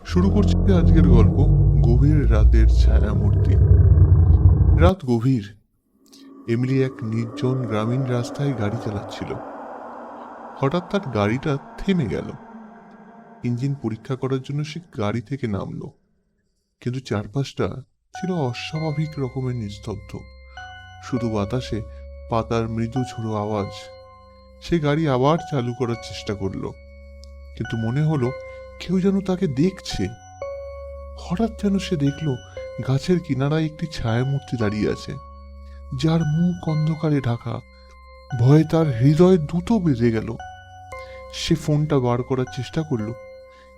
শুরু করছি আজকের গল্প গভীর রাতের ছায়ামূর্তি। রাত গভীর। এমিলি এক নির্জন গ্রামীণ রাস্তায় গাড়ি চালাচ্ছিল। হঠাৎ তার গাড়িটা থেমে গেল। ইঞ্জিন পরীক্ষা করার জন্য সে গাড়ি থেকে নামলো, কিন্তু চারপাশটা ছিল অস্বাভাবিক রকমের নিস্তব্ধ। শুধু বাতাসে পাতার মৃদু ঝোড়ো আওয়াজ। সে গাড়ি আবার চালু করার চেষ্টা করলো, কিন্তু মনে হলো কেউ যেন তাকে দেখছে। হঠাৎ যেন সে দেখল গাছের কিনারায় একটি ছায়ামূর্তি দাঁড়িয়ে আছে, যার মুখ অন্ধকারে ঢাকা। ভয়ে তার হৃদয় দ্রুত বেজে গেল। সে ফোনটা বার করার চেষ্টা করলো,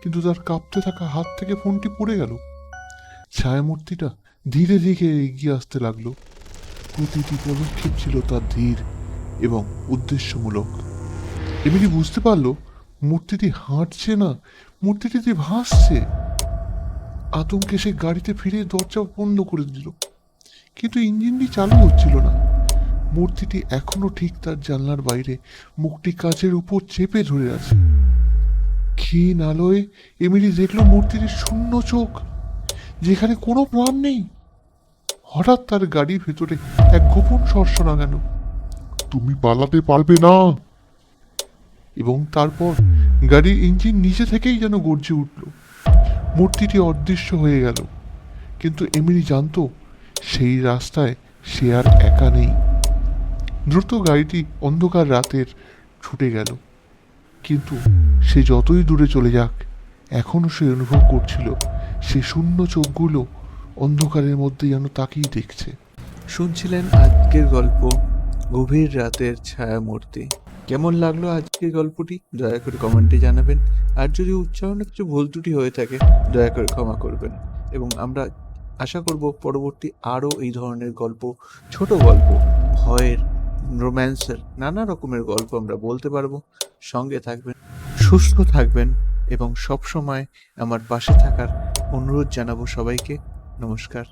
কিন্তু তার কাঁপতে থাকা হাত থেকে ফোনটি পড়ে গেল। ছায়ামূর্তিটা ধীরে ধীরে এগিয়ে আসতে লাগলো। প্রতিটি পদক্ষেপ ছিল তার ধীর এবং উদ্দেশ্যমূলক। এমনি বুঝতে পারলো মূর্তিটি হাঁটছে না, মূর্তিটি ভাসছে। আতঙ্কে সে গাড়িতে ফিরে দরজা বন্ধ করে দিল, কিন্তু ইঞ্জিনটি চালু হচ্ছিল না। মূর্তিটি এখনো ঠিক তার জানলার বাইরে, মুখটি কাচের উপর চেপে ধরে আছে। ক্ষীণ আলোয় এমিলি দেখলো মূর্তিটির শূন্য চোখ, যেখানে কোনো প্রাণ নেই। হঠাৎ তার গাড়ির ভেতরে এক গোপন স্বর শোনা গেল, তুমি পালাতে পারবে না। এবং তারপর গাড়ির ইঞ্জিন নিচে থেকেই যেন গর্জে উঠল। মূর্তিটি অদৃশ্য হয়ে গেল, কিন্তু এমিলি জানতো সেই রাস্তায় সে আর একা নেই। দ্রুত গাড়িটি অন্ধকার রাতের ছুটে গেল, কিন্তু সে যতই দূরে চলে যাক, এখনো সে অনুভব করছিল সে শূন্য চোখগুলো অন্ধকারের মধ্যে যেন তাকেই দেখছে। শুনছিলেন আজকের গল্প গভীর রাতের ছায়ামূর্তি। কেমন লাগলো আজকের গল্পটি দয়া করে কমেন্টে জানাবেন। আর যদি উচ্চারণে কিছু ভুল ত্রুটি হয়ে থাকে দয়া করে ক্ষমা করবেন। এবং আমরা আশা করব পরবর্তী আরও এই ধরনের গল্প, ছোট গল্প, ভয়ের, রোম্যান্সের নানা রকমের গল্প আমরা বলতে পারবো। সঙ্গে থাকবেন, সুস্থ থাকবেন এবং সব সময় আমার পাশে থাকার অনুরোধ জানাবো সবাইকে। নমস্কার।